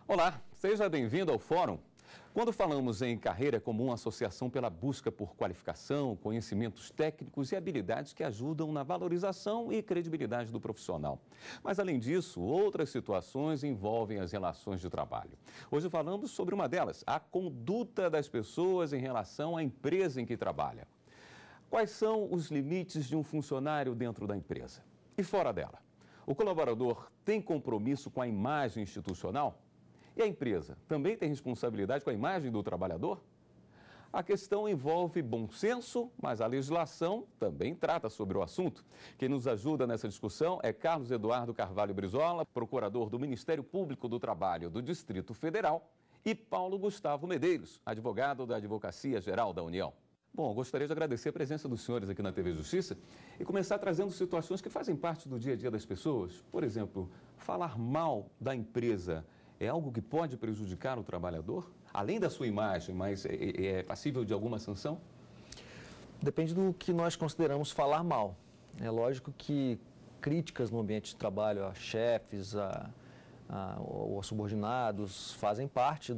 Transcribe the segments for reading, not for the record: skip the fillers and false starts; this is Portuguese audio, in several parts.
Olá, seja bem-vindo ao Fórum. Quando falamos em carreira, é comum uma associação pela busca por qualificação, conhecimentos técnicos e habilidades que ajudam na valorização e credibilidade do profissional. Mas, além disso, outras situações envolvem as relações de trabalho. Hoje falamos sobre uma delas, a conduta das pessoas em relação à empresa em que trabalha. Quais são os limites de um funcionário dentro da empresa e fora dela? O colaborador tem compromisso com a imagem institucional? E a empresa também tem responsabilidade com a imagem do trabalhador? A questão envolve bom senso, mas a legislação também trata sobre o assunto. Quem nos ajuda nessa discussão é Carlos Eduardo Carvalho Brizola, procurador do Ministério Público do Trabalho do Distrito Federal, e Paulo Gustavo Medeiros, advogado da Advocacia Geral da União. Bom, gostaria de agradecer a presença dos senhores aqui na TV Justiça e começar trazendo situações que fazem parte do dia a dia das pessoas. Por exemplo, falar mal da empresa é algo que pode prejudicar o trabalhador? Além da sua imagem, mas é passível de alguma sanção? Depende do que nós consideramos falar mal. É lógico que críticas no ambiente de trabalho a chefes, ou a subordinados, fazem parte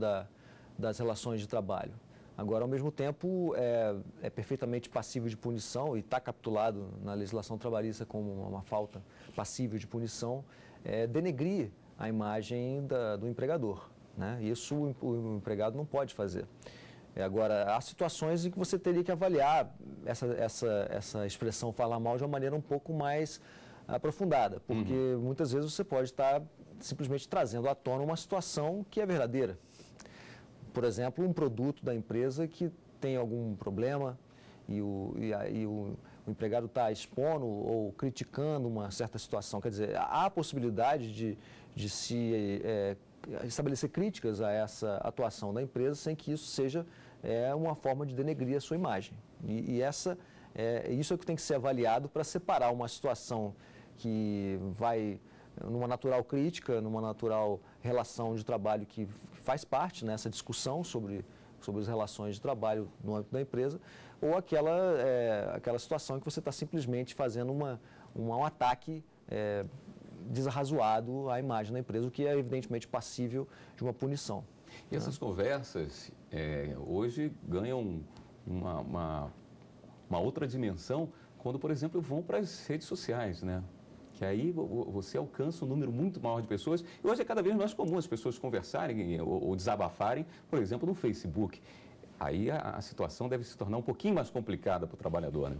das relações de trabalho. Agora, ao mesmo tempo, é perfeitamente passível de punição e está capitulado na legislação trabalhista como uma falta passível de punição, denegrir a imagem do empregador, né? Isso o empregado não pode fazer. Agora, há situações em que você teria que avaliar essa expressão falar mal de uma maneira um pouco mais aprofundada, porque muitas vezes você pode estar simplesmente trazendo à tona uma situação que é verdadeira. Por exemplo, um produto da empresa que tem algum problema e o empregado está expondo ou criticando uma certa situação. Quer dizer, há a possibilidade de se estabelecer críticas a essa atuação da empresa sem que isso seja uma forma de denegrir a sua imagem. Isso é o que tem que ser avaliado para separar uma situação que vai numa natural crítica, numa natural relação de trabalho que faz parte nessa discussão sobre as relações de trabalho no âmbito da empresa, ou aquela situação em que você está simplesmente fazendo um ataque desarrazoado à imagem da empresa, o que é evidentemente passível de uma punição. E essas conversas hoje ganham uma outra dimensão quando, por exemplo, vão para as redes sociais, né? Que aí você alcança um número muito maior de pessoas. E hoje é cada vez mais comum as pessoas conversarem ou desabafarem, por exemplo, no Facebook. Aí a situação deve se tornar um pouquinho mais complicada para o trabalhador, né?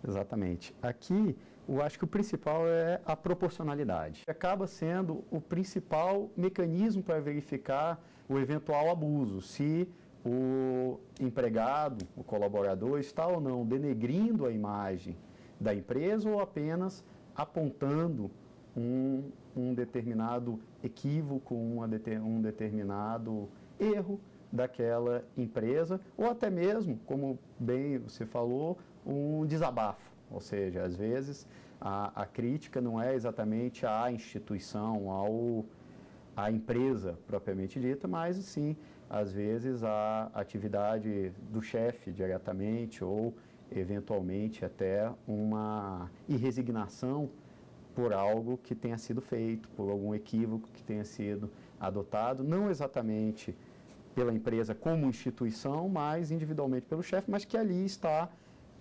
Exatamente. Aqui, eu acho que o principal é a proporcionalidade. Acaba sendo o principal mecanismo para verificar o eventual abuso, se o empregado, o colaborador, está ou não denegrindo a imagem da empresa ou apenas apontando um determinado equívoco, um determinado erro daquela empresa, ou até mesmo, como bem você falou, um desabafo. Ou seja, às vezes a crítica não é exatamente à instituição, à empresa propriamente dita, mas sim, às vezes, à atividade do chefe diretamente ou eventualmente até uma irresignação por algo que tenha sido feito, por algum equívoco que tenha sido adotado, não exatamente pela empresa como instituição, mas individualmente pelo chefe, mas que ali está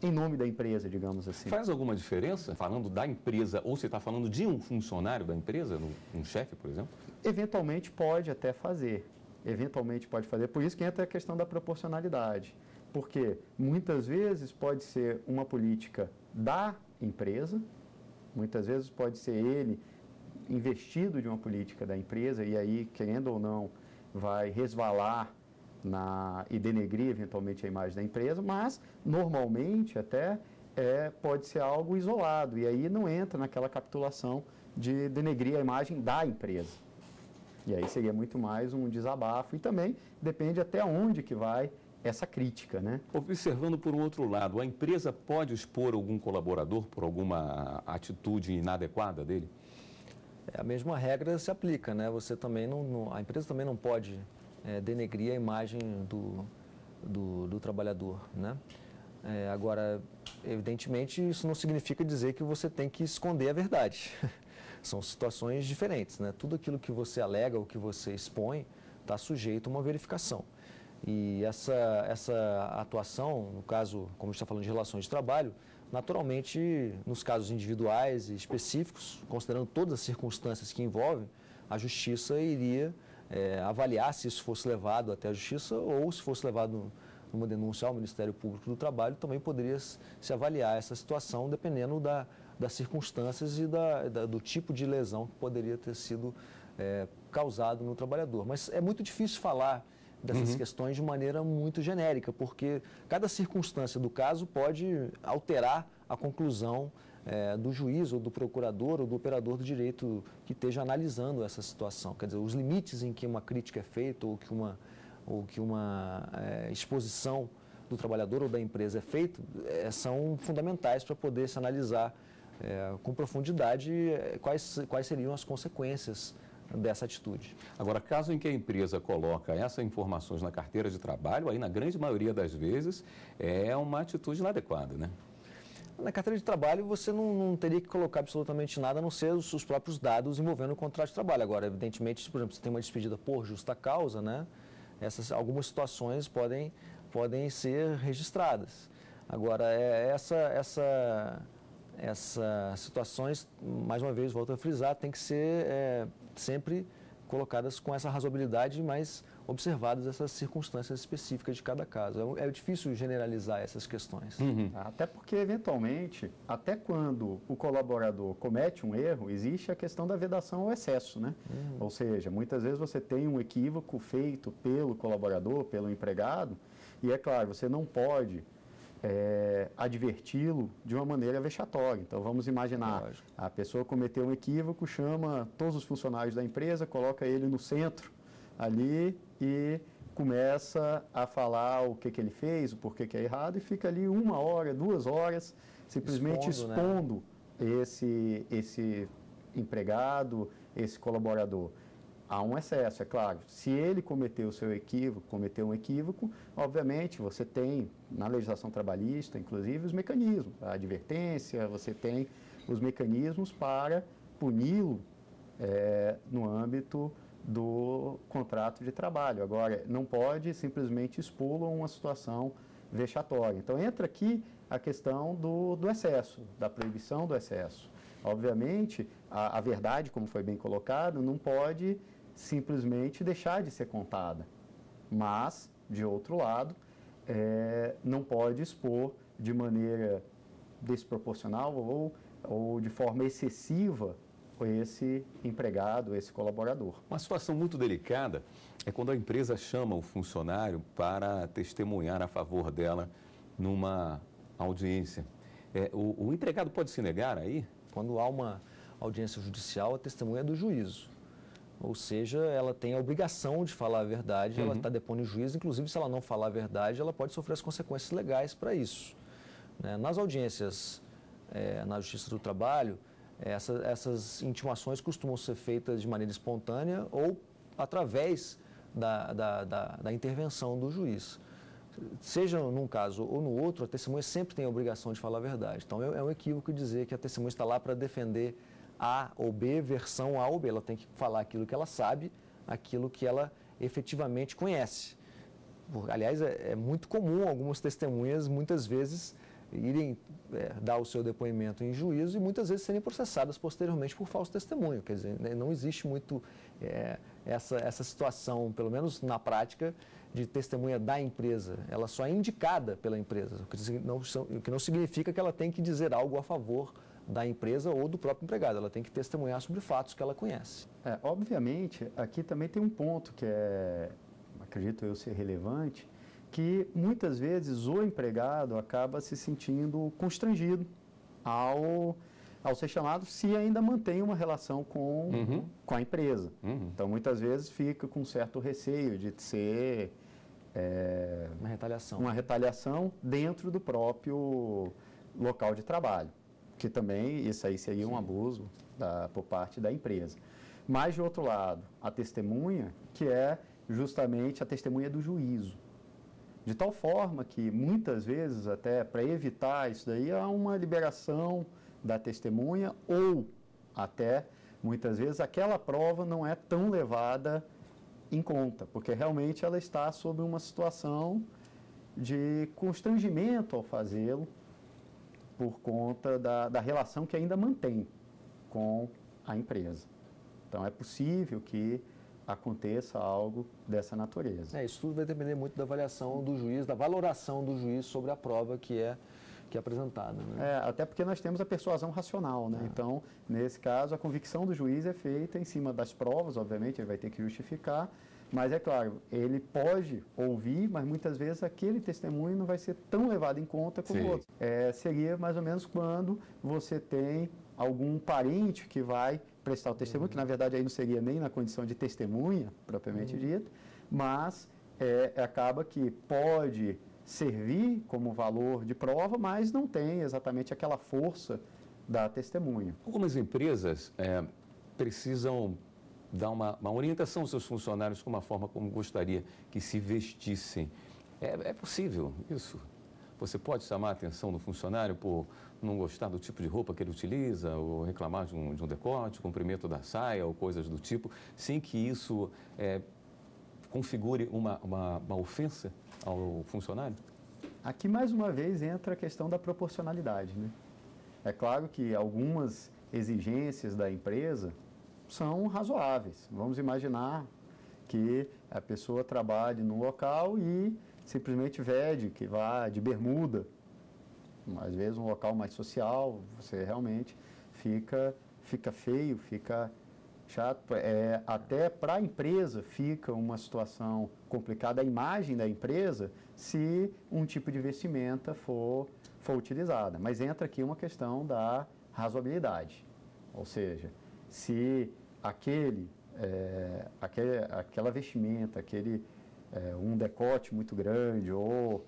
em nome da empresa, digamos assim. Faz alguma diferença falando da empresa ou você está falando de um funcionário da empresa, um chefe, por exemplo? Eventualmente pode até fazer. Eventualmente pode fazer. Por isso que entra a questão da proporcionalidade. Porque muitas vezes pode ser uma política da empresa, muitas vezes pode ser ele investido de uma política da empresa e aí, querendo ou não, vai resvalar e denegrir eventualmente a imagem da empresa, mas normalmente até pode ser algo isolado e aí não entra naquela capitulação de denegrir a imagem da empresa. E aí seria muito mais um desabafo e também depende até onde que vai essa crítica, né? Observando por um outro lado, a empresa pode expor algum colaborador por alguma atitude inadequada dele? A mesma regra se aplica, né? Você também a empresa também não pode denegrir a imagem do trabalhador, né? Agora, evidentemente, isso não significa dizer que você tem que esconder a verdade. São situações diferentes, né? Tudo aquilo que você alega, o que você expõe, está sujeito a uma verificação. E essa atuação, no caso, como a gente está falando de relações de trabalho, naturalmente, nos casos individuais e específicos, considerando todas as circunstâncias que envolvem, a Justiça iria avaliar se isso fosse levado até a Justiça ou se fosse levado numa denúncia ao Ministério Público do Trabalho, também poderia se avaliar essa situação dependendo das circunstâncias e do tipo de lesão que poderia ter sido causado no trabalhador. Mas é muito difícil falar dessas questões de maneira muito genérica, porque cada circunstância do caso pode alterar a conclusão do juiz ou do procurador ou do operador do direito que esteja analisando essa situação. Quer dizer, os limites em que uma crítica é feita ou que uma exposição do trabalhador ou da empresa é feita são fundamentais para poder se analisar com profundidade quais seriam as consequências dessa atitude. Agora, caso em que a empresa coloca essas informações na carteira de trabalho, aí na grande maioria das vezes é uma atitude inadequada, né? Na carteira de trabalho você não teria que colocar absolutamente nada a não ser os próprios dados envolvendo o contrato de trabalho. Agora, evidentemente, se, por exemplo, você tem uma despedida por justa causa, né? Algumas situações podem ser registradas. Agora, essas situações, mais uma vez, volto a frisar, tem que ser sempre colocadas com essa razoabilidade, mas observadas essas circunstâncias específicas de cada caso. É difícil generalizar essas questões. Até porque, eventualmente, até quando o colaborador comete um erro, existe a questão da vedação ao excesso, né? Ou seja, muitas vezes você tem um equívoco feito pelo colaborador, pelo empregado, e é claro, você não pode adverti-lo de uma maneira vexatória. Então, vamos imaginar, a pessoa cometeu um equívoco, chama todos os funcionários da empresa, coloca ele no centro ali e começa a falar o que ele fez, o porquê que é errado, e fica ali 1 hora, 2 horas, simplesmente expondo esse empregado, esse colaborador. Há um excesso, é claro. Se ele cometeu um equívoco, obviamente você tem na legislação trabalhista, inclusive, os mecanismos, a advertência, você tem os mecanismos para puni-lo no âmbito do contrato de trabalho. Agora, não pode simplesmente expô-lo a uma situação vexatória. Então, entra aqui a questão do excesso, da proibição do excesso. Obviamente, a verdade, como foi bem colocado, não pode simplesmente deixar de ser contada. Mas, de outro lado, não pode expor de maneira desproporcional ou de forma excessiva esse empregado, esse colaborador. Uma situação muito delicada é quando a empresa chama o funcionário para testemunhar a favor dela numa audiência. O empregado pode se negar aí? Quando há uma audiência judicial, a testemunha é do juízo. Ou seja, ela tem a obrigação de falar a verdade, ela está depondo em juízo, inclusive se ela não falar a verdade, ela pode sofrer as consequências legais para isso. Nas audiências na Justiça do Trabalho, essas intimações costumam ser feitas de maneira espontânea ou através da intervenção do juiz. Seja num caso ou no outro, a testemunha sempre tem a obrigação de falar a verdade. Então, é um equívoco dizer que a testemunha está lá para defender A ou B, versão A ou B. Ela tem que falar aquilo que ela sabe, aquilo que ela efetivamente conhece. Aliás, é muito comum algumas testemunhas, muitas vezes, irem dar o seu depoimento em juízo e muitas vezes serem processadas posteriormente por falso testemunho. Quer dizer, não existe muito essa situação, pelo menos na prática, de testemunha da empresa. Ela só é indicada pela empresa, o que não significa que ela tem que dizer algo a favor da empresa ou do próprio empregado. Ela tem que testemunhar sobre fatos que ela conhece. Obviamente, aqui também tem um ponto que acredito eu ser relevante, que muitas vezes o empregado acaba se sentindo constrangido ao ser chamado, se ainda mantém uma relação com a empresa. Então, muitas vezes fica com certo receio de ser uma retaliação dentro do próprio local de trabalho, que também isso aí seria um abuso por parte da empresa. Mas, de outro lado, a testemunha, que é justamente a testemunha do juízo. De tal forma que, muitas vezes, até para evitar isso daí, há uma liberação da testemunha ou, até, muitas vezes, aquela prova não é tão levada em conta, porque realmente ela está sob uma situação de constrangimento ao fazê-lo, por conta da relação que ainda mantém com a empresa. Então, é possível que aconteça algo dessa natureza. Isso tudo vai depender muito da avaliação do juiz, da valoração do juiz sobre a prova que é apresentada. Né? Até porque nós temos a persuasão racional, né? Então, nesse caso, a convicção do juiz é feita em cima das provas, obviamente, ele vai ter que justificar, mas é claro, ele pode ouvir, mas muitas vezes aquele testemunho não vai ser tão levado em conta como o outro. Seria mais ou menos quando você tem algum parente que vai prestar o testemunho, que na verdade aí não seria nem na condição de testemunha, propriamente dita, mas acaba que pode servir como valor de prova, mas não tem exatamente aquela força da testemunha. Algumas empresas precisam dar uma orientação aos seus funcionários com uma forma como gostaria que se vestissem. É possível isso? Você pode chamar a atenção do funcionário por não gostar do tipo de roupa que ele utiliza, ou reclamar de um decote, comprimento da saia, ou coisas do tipo, sem que isso configure uma ofensa ao funcionário? Aqui, mais uma vez, entra a questão da proporcionalidade, né? É claro que algumas exigências da empresa são razoáveis. Vamos imaginar que a pessoa trabalhe no local e simplesmente vede que vá de bermuda. Às vezes, um local mais social, você realmente fica feio, fica chato. Até para a empresa fica uma situação complicada, a imagem da empresa, se um tipo de vestimenta for utilizada. Mas entra aqui uma questão da razoabilidade. Ou seja, se aquela vestimenta, um decote muito grande ou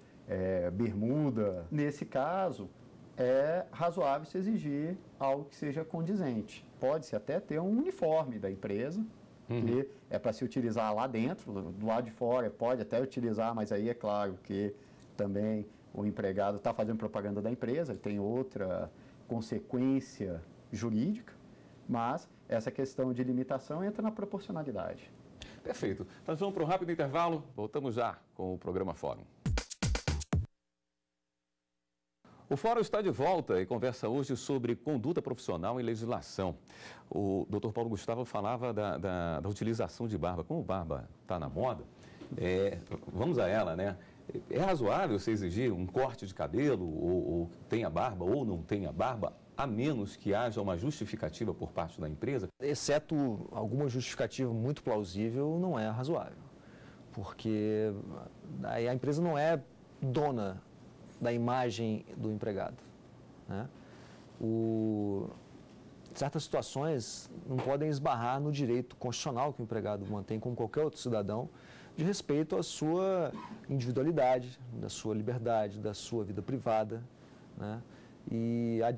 bermuda, nesse caso, é razoável se exigir algo que seja condizente. Pode-se até ter um uniforme da empresa, que é para se utilizar lá dentro, do lado de fora pode até utilizar, mas aí é claro que também o empregado está fazendo propaganda da empresa, ele tem outra consequência jurídica, mas essa questão de limitação entra na proporcionalidade. Perfeito. Nós vamos para um rápido intervalo, voltamos já com o programa Fórum. O Fórum está de volta e conversa hoje sobre conduta profissional e legislação. O Dr. Paulo Gustavo falava da utilização de barba. Como barba está na moda, vamos a ela, né? É razoável você exigir um corte de cabelo, ou tenha barba ou não tenha barba, a menos que haja uma justificativa por parte da empresa? Exceto alguma justificativa muito plausível, não é razoável. Porque aí a empresa não é dona da imagem do empregado, né? Certas situações não podem esbarrar no direito constitucional que o empregado mantém, como qualquer outro cidadão, de respeito à sua individualidade, da sua liberdade, da sua vida privada, né? E a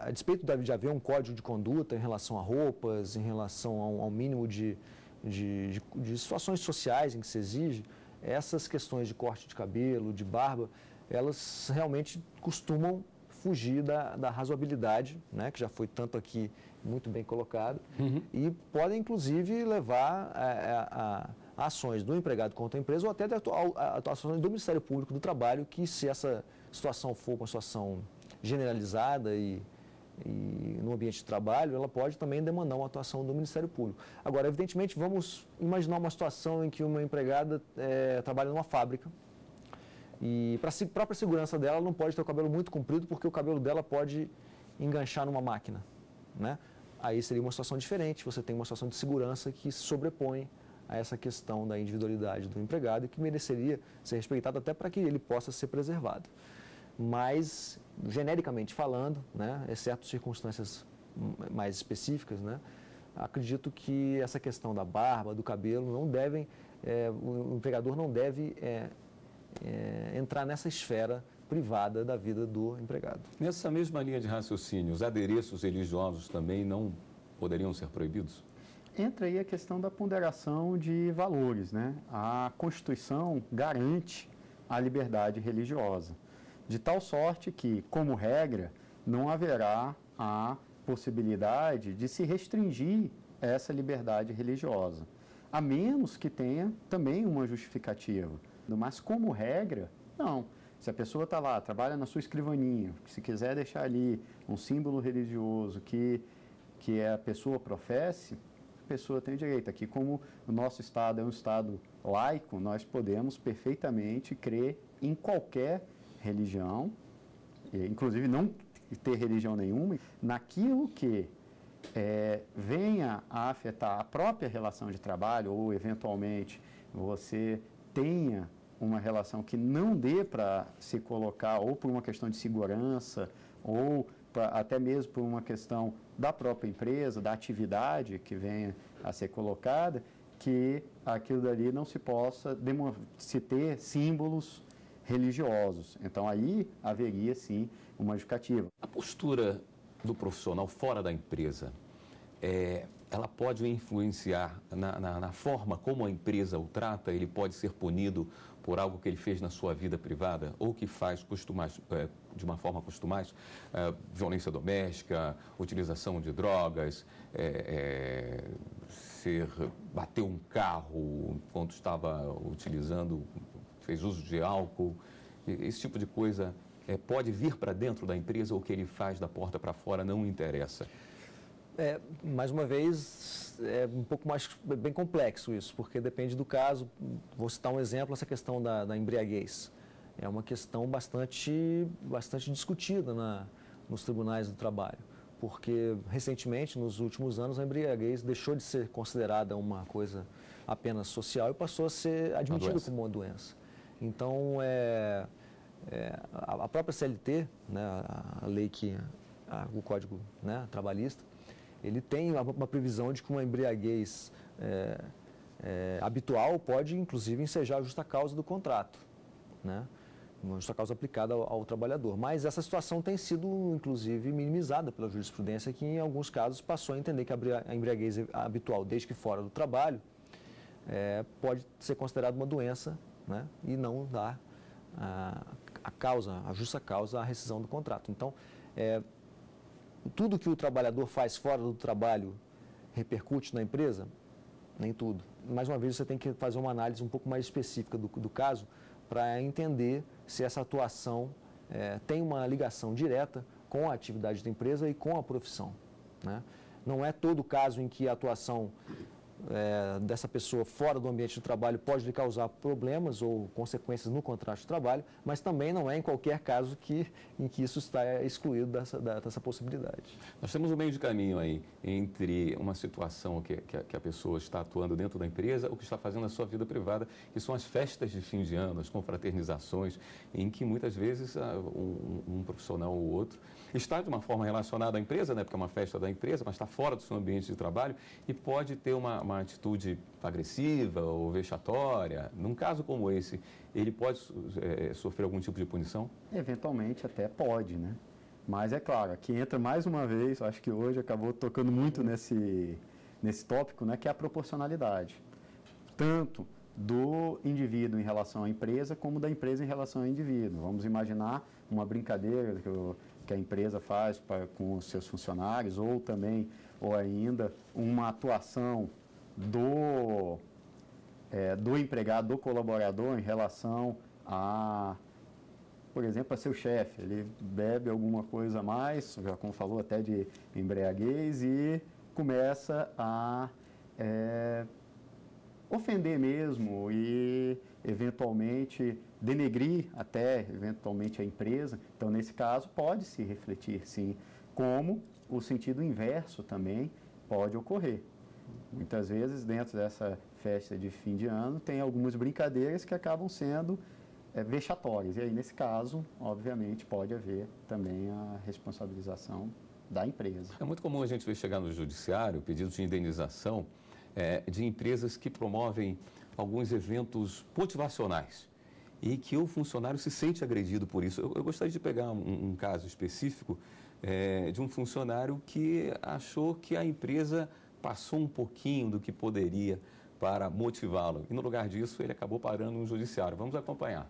despeito de haver um código de conduta em relação a roupas, em relação ao mínimo de situações sociais em que se exige, essas questões de corte de cabelo, de barba, elas realmente costumam fugir da razoabilidade, né, que já foi tanto aqui muito bem colocado, e podem, inclusive, levar a ações do empregado contra a empresa ou até atuações do Ministério Público do Trabalho, que se essa situação for uma situação generalizada e no ambiente de trabalho, ela pode também demandar uma atuação do Ministério Público. Agora, evidentemente, vamos imaginar uma situação em que uma empregada trabalha numa fábrica, e para a própria segurança dela, ela não pode ter o cabelo muito comprido, porque o cabelo dela pode enganchar numa máquina, né? Aí seria uma situação diferente, você tem uma situação de segurança que se sobrepõe a essa questão da individualidade do empregado e que mereceria ser respeitado até para que ele possa ser preservado. Mas, genericamente falando, né, exceto circunstâncias mais específicas, né, acredito que essa questão da barba, do cabelo, não devem, o empregador não deve entrar nessa esfera privada da vida do empregado. Nessa mesma linha de raciocínio, os adereços religiosos também não poderiam ser proibidos? Entra aí a questão da ponderação de valores, né? A Constituição garante a liberdade religiosa, de tal sorte que, como regra, não haverá a possibilidade de se restringir essa liberdade religiosa. a menos que tenha também uma justificativa. Mas, como regra, não. Se a pessoa está lá, trabalha na sua escrivaninha, se quiser deixar ali um símbolo religioso que a pessoa professe, a pessoa tem direito. Aqui, como o nosso Estado é um Estado laico, nós podemos perfeitamente crer em qualquer religião, inclusive não ter religião nenhuma, naquilo que venha a afetar a própria relação de trabalho ou, eventualmente, você tenha uma relação que não dê para se colocar ou por uma questão de segurança ou até mesmo por uma questão da própria empresa, da atividade que venha a ser colocada, que aquilo dali não se possa se ter símbolos religiosos. Então, aí haveria, sim, uma justificativa. A postura do profissional fora da empresa, ela pode influenciar na forma como a empresa o trata? Ele pode ser punido por algo que ele fez na sua vida privada ou que faz de uma forma costumais, violência doméstica, utilização de drogas, bateu um carro enquanto estava utilizando, fez uso de álcool, esse tipo de coisa pode vir para dentro da empresa ou o que ele faz da porta para fora não interessa? Mais uma vez, é um pouco bem complexo isso, porque depende do caso. Vou citar um exemplo, essa questão da embriaguez. É uma questão bastante discutida nos tribunais do trabalho, porque recentemente, nos últimos anos, a embriaguez deixou de ser considerada uma coisa apenas social e passou a ser admitida como uma doença. Então, a própria CLT, né, a lei o Código, né, trabalhista, ele tem uma previsão de que uma embriaguez habitual pode, inclusive, ensejar a justa causa do contrato, né? Uma justa causa aplicada ao trabalhador. Mas essa situação tem sido, inclusive, minimizada pela jurisprudência, que, em alguns casos, passou a entender que a embriaguez habitual, desde que fora do trabalho, pode ser considerada uma doença, né? E não dar a justa causa à rescisão do contrato. Então, tudo que o trabalhador faz fora do trabalho repercute na empresa? Nem tudo. Mais uma vez, você tem que fazer uma análise um pouco mais específica do caso para entender se essa atuação tem uma ligação direta com a atividade da empresa e com a profissão, né? Não é todo caso em que a atuação dessa pessoa fora do ambiente de trabalho pode lhe causar problemas ou consequências no contrato de trabalho, mas também não é em qualquer caso em que isso está excluído dessa possibilidade. Nós temos um meio de caminho aí entre uma situação que a pessoa está atuando dentro da empresa ou que está fazendo na sua vida privada, que são as festas de fim de ano, as confraternizações, em que muitas vezes um profissional ou outro está de uma forma relacionada à empresa, né, porque é uma festa da empresa, mas está fora do seu ambiente de trabalho e pode ter uma atitude agressiva ou vexatória. Num caso como esse, ele pode sofrer algum tipo de punição? Eventualmente até pode, né? Mas é claro, aqui entra mais uma vez, acho que hoje acabou tocando muito nesse tópico, né, que é a proporcionalidade. Tanto do indivíduo em relação à empresa, como da empresa em relação ao indivíduo. Vamos imaginar uma brincadeira que a empresa faz com os seus funcionários, ou ainda uma atuação do empregado, do colaborador em relação por exemplo, a seu chefe. Ele bebe alguma coisa a mais, já como falou, até de embriaguez, e começa a ofender mesmo e, eventualmente, denegrir eventualmente, a empresa. Então, nesse caso, pode se refletir, sim, como o sentido inverso também pode ocorrer. Muitas vezes, dentro dessa festa de fim de ano, tem algumas brincadeiras que acabam sendo vexatórias. E aí, nesse caso, obviamente, pode haver também a responsabilização da empresa. É muito comum a gente ver chegar no judiciário pedidos de indenização de empresas que promovem alguns eventos motivacionais e que o funcionário se sente agredido por isso. Eu gostaria de pegar um caso específico de um funcionário que achou que a empresa passou um pouquinho do que poderia para motivá-lo. E, no lugar disso, ele acabou parando no judiciário. Vamos acompanhar.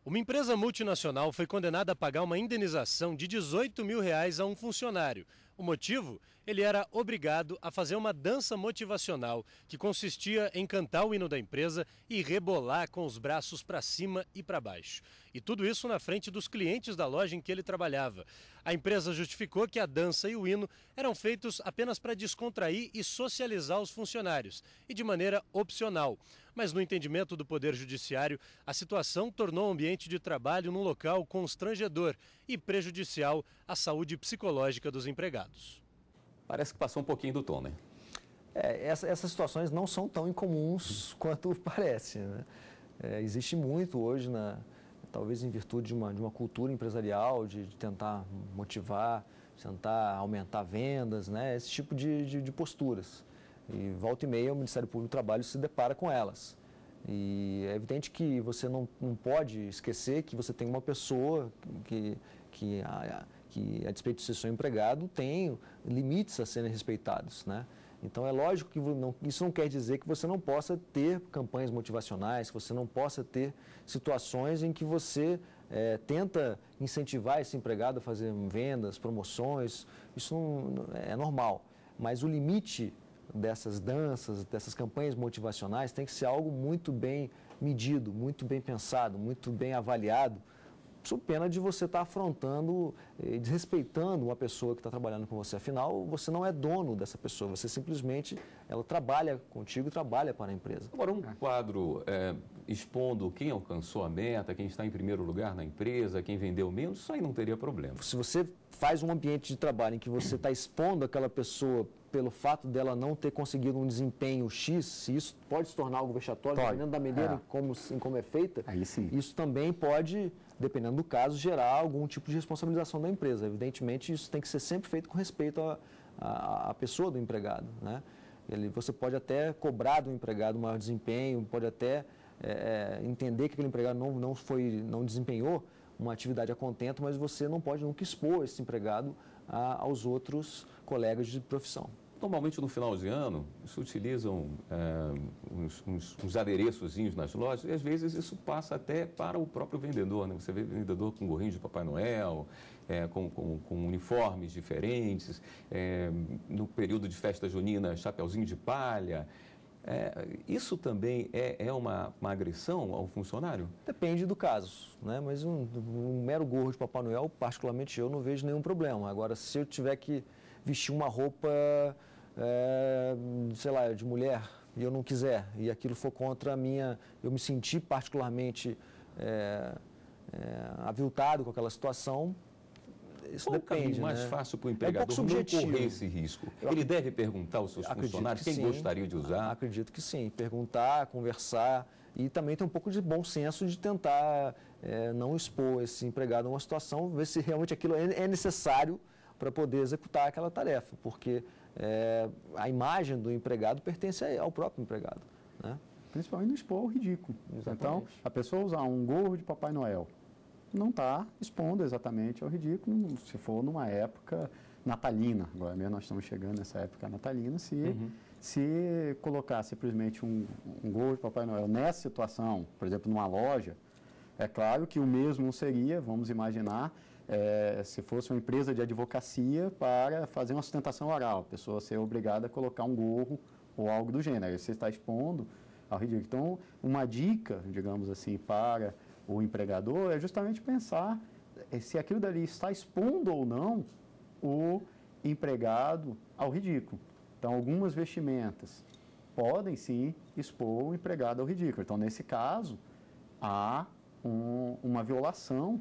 Uma empresa multinacional foi condenada a pagar uma indenização de R$18 mil a um funcionário. O motivo? Ele era obrigado a fazer uma dança motivacional que consistia em cantar o hino da empresa e rebolar com os braços para cima e para baixo. E tudo isso na frente dos clientes da loja em que ele trabalhava. A empresa justificou que a dança e o hino eram feitos apenas para descontrair e socializar os funcionários, e de maneira opcional. Mas no entendimento do Poder Judiciário, a situação tornou o ambiente de trabalho num local constrangedor e prejudicial à saúde psicológica dos empregados. Parece que passou um pouquinho do tom, né? Essas situações não são tão incomuns quanto parece, né? Existe muito hoje, talvez em virtude de uma cultura empresarial, de tentar motivar, tentar aumentar vendas, né? Esse tipo de posturas. E volta e meia o Ministério Público do Trabalho se depara com elas. E é evidente que você não pode esquecer que você tem uma pessoa que a despeito de ser seu empregado, tem limites a serem respeitados, né? Então é lógico que isso não quer dizer que você não possa ter campanhas motivacionais, que você não possa ter situações em que você tenta incentivar esse empregado a fazer vendas, promoções, isso não é normal. Mas o limite dessas danças, dessas campanhas motivacionais tem que ser algo muito bem medido, muito bem pensado, muito bem avaliado, sob pena de você estar afrontando, desrespeitando uma pessoa que está trabalhando com você. Afinal, você não é dono dessa pessoa, você simplesmente, ela trabalha contigo, trabalha para a empresa. Agora, um quadro expondo quem alcançou a meta, quem está em primeiro lugar na empresa, quem vendeu menos, isso aí não teria problema. Se você faz um ambiente de trabalho em que você está expondo aquela pessoa pelo fato dela não ter conseguido um desempenho X, se isso pode se tornar algo vexatório, dependendo da maneira em como é feita, aí sim. Isso também pode, dependendo do caso, gerar algum tipo de responsabilização da empresa. Evidentemente, isso tem que ser sempre feito com respeito à pessoa do empregado, né? Você pode até cobrar do empregado um maior desempenho, pode até entender que aquele empregado não desempenhou uma atividade a contento, mas você não pode nunca expor esse empregado aos outros colegas de profissão. Normalmente, no final de ano, se utilizam uns adereçozinhos nas lojas e, às vezes, isso passa até para o próprio vendedor, né? Você vê vendedor com gorrinho de Papai Noel, com uniformes diferentes, no período de festa junina, chapeuzinho de palha. Isso também é uma agressão ao funcionário? Depende do caso, né? Mas um mero gorro de Papai Noel, particularmente eu, não vejo nenhum problema. Agora, se eu tiver que vestir uma roupa, sei lá, de mulher, e eu não quiser, e aquilo for contra a minha, eu me sentir particularmente aviltado com aquela situação, isso Qual depende, o caminho mais fácil para o empregador não correr esse risco? Ele deve perguntar aos seus funcionários quem gostaria de usar? Acredito que sim. Perguntar, conversar e também ter um pouco de bom senso de tentar não expor esse empregado a uma situação, ver se realmente aquilo é necessário para poder executar aquela tarefa, porque a imagem do empregado pertence ao próprio empregado, né? Principalmente não expor o ridículo. Exatamente. Então, a pessoa usar um gorro de Papai Noel não está expondo exatamente ao ridículo, se for numa época natalina. Agora mesmo nós estamos chegando nessa época natalina, se colocar simplesmente um gorro de Papai Noel nessa situação, por exemplo, numa loja, é claro que o mesmo seria, vamos imaginar, se fosse uma empresa de advocacia para fazer uma sustentação oral, a pessoa ser obrigada a colocar um gorro ou algo do gênero. Aí você está expondo ao ridículo. Então, uma dica, digamos assim, para o empregador é justamente pensar se aquilo dali está expondo ou não o empregado ao ridículo. Então, algumas vestimentas podem sim expor o empregado ao ridículo. Então, nesse caso, há uma violação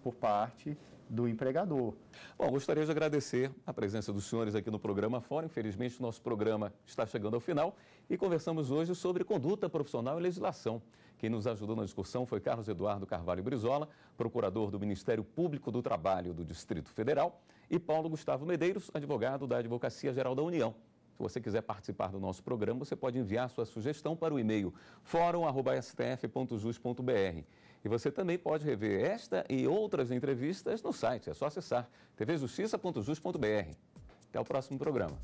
por parte do empregador. Bom, gostaria de agradecer a presença dos senhores aqui no programa Fórum. Infelizmente, o nosso programa está chegando ao final e conversamos hoje sobre conduta profissional e legislação. Quem nos ajudou na discussão foi Carlos Eduardo Carvalho Brizola, procurador do Ministério Público do Trabalho do Distrito Federal, e Paulo Gustavo Medeiros, advogado da Advocacia Geral da União. Se você quiser participar do nosso programa, você pode enviar sua sugestão para o e-mail forum@stf.jus.br. E você também pode rever esta e outras entrevistas no site. É só acessar tvjustiça.jus.br. Até o próximo programa.